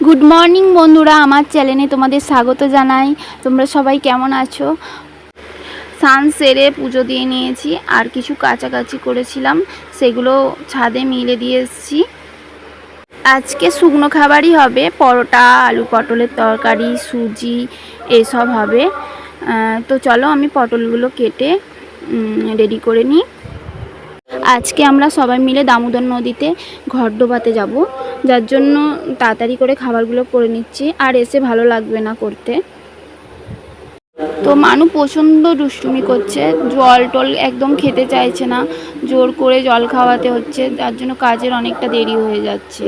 Good morning বন্ধুরা, আমার চ্যানেলে তোমাদের স্বাগত জানাই। তোমরা সবাই কেমন আছো? স্নান সেরে পুজো দিয়ে নিয়েছি, আর কিছু কাচাকাচি করেছিলাম, সেগুলো ছাদে মিলে দিয়ে এসেছি। আজকে শুকনো খাবারই হবে, পরোটা, আলু পটলের তরকারি, সুজি এসব হবে। তো চলো আমি পটলগুলো কেটে রেডি করে নিই। আজকে আমরা সবাই মিলে দামোদর নদীতে ঘট ডোবাতে যাব, যার জন্য তাড়াতাড়ি করে খাবারগুলো করে নিচ্ছি, আর এসে ভালো লাগবে না করতে। তো মানু প্রচণ্ড দুষ্টুমি করছে, জল টল একদম খেতে চাইছে না, জোর করে জল খাওয়াতে হচ্ছে, যার জন্য কাজের অনেকটা দেরি হয়ে যাচ্ছে।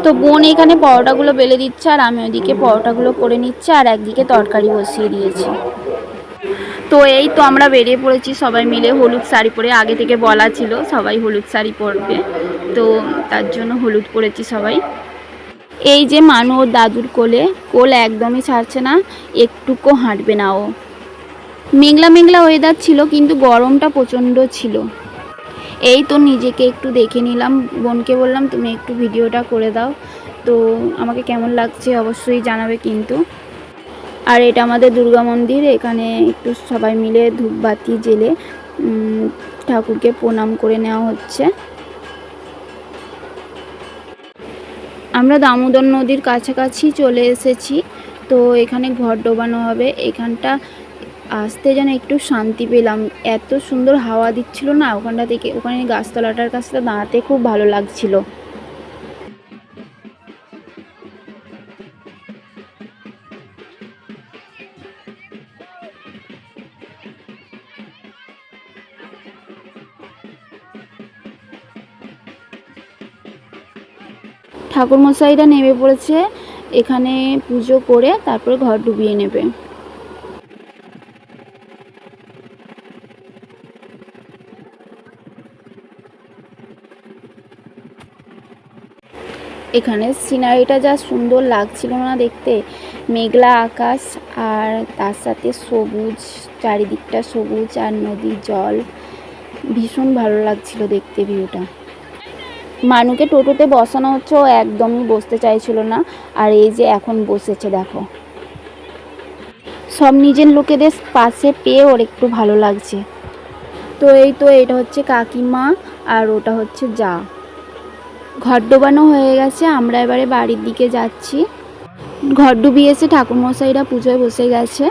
তো বোন এখানে পরোটাগুলো বেলে দিচ্ছে, আর আমি ওইদিকে পরোটাগুলো করে নিচ্ছি, আর একদিকে তরকারি বসিয়ে দিয়েছি। তো এই তো আমরা বেরিয়ে পড়েছি সবাই মিলে, হলুদ শাড়ি পরে। আগে থেকে বলা ছিল সবাই হলুদ শাড়ি পরবে, তো তার জন্য হলুদ পরেছি সবাই। এই যে মানু ওর দাদুর কোল একদমই ছাড়ছে না, একটুকু হাঁটবে না ও। মেঘলা মেঘলা ওয়েদার ছিল, কিন্তু গরমটা প্রচণ্ড ছিল। এই তো নিজেকে একটু দেখে নিলাম, বোনকে বললাম তুমি একটু ভিডিওটা করে দাও, তো আমাকে কেমন লাগছে অবশ্যই জানাবে কিন্তু। আর এটা আমাদের দুর্গা মন্দির, এখানে একটু সবাই মিলে ধূপবাতি জ্বেলে ঠাকুরকে প্রণাম করে নেওয়া হচ্ছে। আমরা দামোদর নদীর কাছাকাছি চলে এসেছি, তো এখানে ঘট ডোবানো হবে। এখানটা আসতে যেন একটু শান্তি পেলাম, এত সুন্দর হাওয়া দিচ্ছিল না ওখানটা থেকে, ওখানে গাছতলাটার কাছে দাঁড়াতে খুব ভালো লাগছিল। ঠাকুরমশাইরা নেমে পড়েছে, এখানে পুজো করে তারপরে ঘর ডুবিয়ে নেবে। এখানে সিনারিটা যা সুন্দর লাগছিল না দেখতে, মেঘলা আকাশ আর তার সাথে সবুজ, চারিদিকটা সবুজ আর নদীর জল, ভীষণ ভালো লাগছিল দেখতে ভিউটা। মানুকে টোটোতে বসানো হচ্ছে, ও একদমই বসতে চাইছিল না, আর এই যে এখন বসেছে দেখো। সব নিজের লোকেদের পাশে পেয়ে ওর একটু ভালো লাগছে। তো এই তো এটা হচ্ছে কাকিমা, আর ওটা হচ্ছে যা। ঘর ডোবানো হয়ে গেছে, আমরা এবারে বাড়ির দিকে যাচ্ছি। ঘর ডুবিয়ে এসে ঠাকুরমশাইরা পুজোয় বসে গেছে।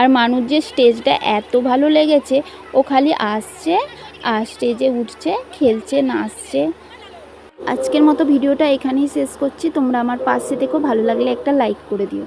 আর মানুষ যে স্টেজটা এত ভালো লেগেছে, ও খালি আসছে আর স্টেজে উঠছে, খেলছে, নাচছে। আজকের মতো ভিডিওটা এখানেই শেষ করছি। তোমরা আমার পাশে থেকো, ভালো লাগলে একটা লাইক করে দিও।